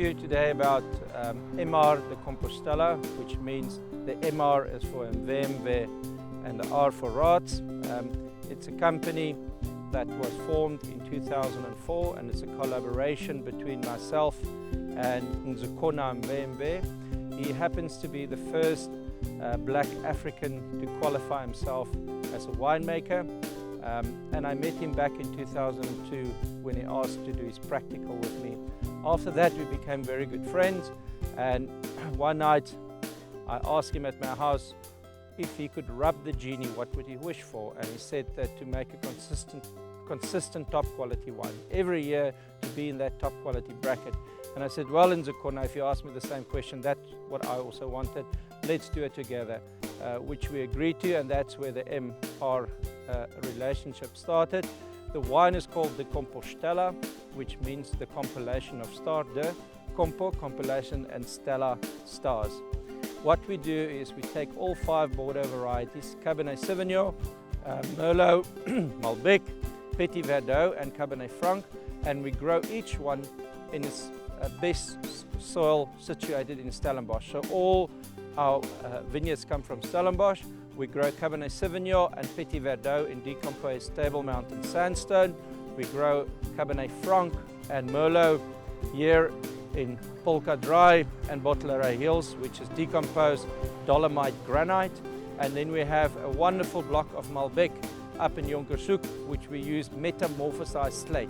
you today about MR De Compostella, which means the MR is for MV and the R for Raats. It's a company that was formed in 2004, and it's a collaboration between myself and Nzukona MV. He happens to be the first black African to qualify himself as a winemaker. And I met him back in 2002 when he asked to do his practical with me. After that we became very good friends, and one night I asked him at my house if he could rub the genie, what would he wish for? And he said that to make a consistent top quality wine every year, to be in that top quality bracket. And I said, well, in Nzukona, if you ask me the same question, that's what I also wanted. Let's do it together, which we agreed to, and that's where the MR relationship started. The wine is called De Compostella, which means the compilation of star, de compo, compilation, and stella, stars. What we do is we take all 5 Bordeaux varieties, Cabernet Sauvignon, Merlot, Malbec, Petit Verdot, and Cabernet Franc, and we grow each one in its best soil situated in Stellenbosch. So all our vineyards come from Stellenbosch. We grow Cabernet Sauvignon and Petit Verdot in decomposed Table Mountain sandstone. We grow Cabernet Franc and Merlot here in Polka Dry and Bottleray Hills, which is decomposed dolomite granite. And then we have a wonderful block of Malbec up in Jonkershoek, which we use metamorphosized slate.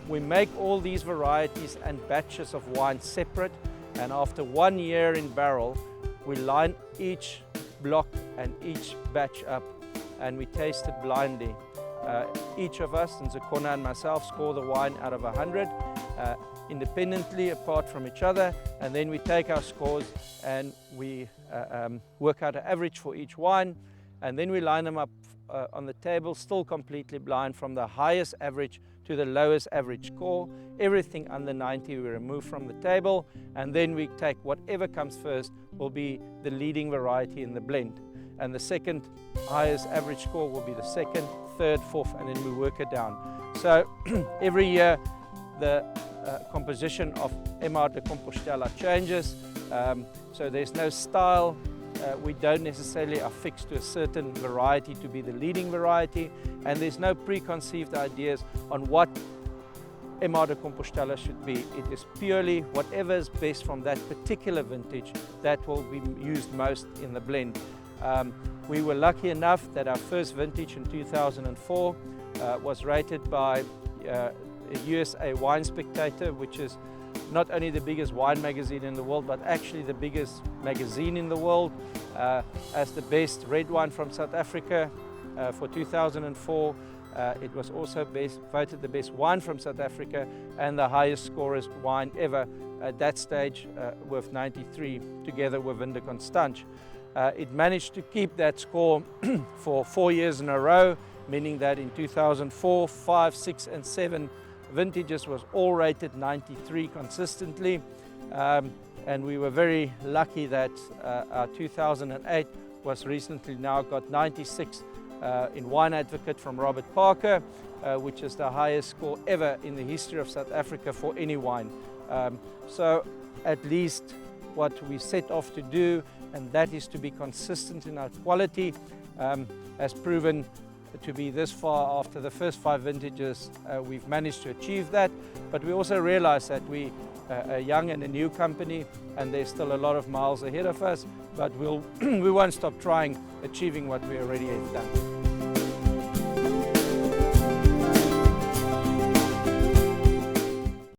We make all these varieties and batches of wine separate, and after 1 year in barrel, we line each block and each batch up, and we taste it blindly. Each of us, Nzukona and myself, score the wine out of 100 independently apart from each other, and then we take our scores and we work out an average for each wine, and then we line them up on the table, still completely blind, from the highest average to the lowest average score. Everything under 90 we remove from the table, and then we take whatever comes first will be the leading variety in the blend, and the second highest average score will be the second, third, fourth, and then we work it down. So every year the composition of MR De Compostella changes, so there's no style. We don't necessarily affix to a certain variety to be the leading variety, and there's no preconceived ideas on what MR De Compostella should be. It is purely whatever is best from that particular vintage that will be used most in the blend. We were lucky enough that our first vintage in 2004 was rated by USA Wine Spectator, which is not only the biggest wine magazine in the world, but actually the biggest magazine in the world, as the best red wine from South Africa for 2004. It was also voted the best wine from South Africa and the highest scorers wine ever at that stage, with 93, together with Vin de Constange. It managed to keep that score for 4 years in a row, meaning that in 2004, 5, 6, and 7 vintages was all rated 93 consistently, and we were very lucky that our 2008 was recently now got 96 in Wine Advocate from Robert Parker, which is the highest score ever in the history of South Africa for any wine. So at least what we set off to do, and that is to be consistent in our quality, has proven to be this far. After the first 5 vintages, we've managed to achieve that, but we also realize that we are a young and a new company, and there's still a lot of miles ahead of us, but we won't stop trying, achieving what we already have done.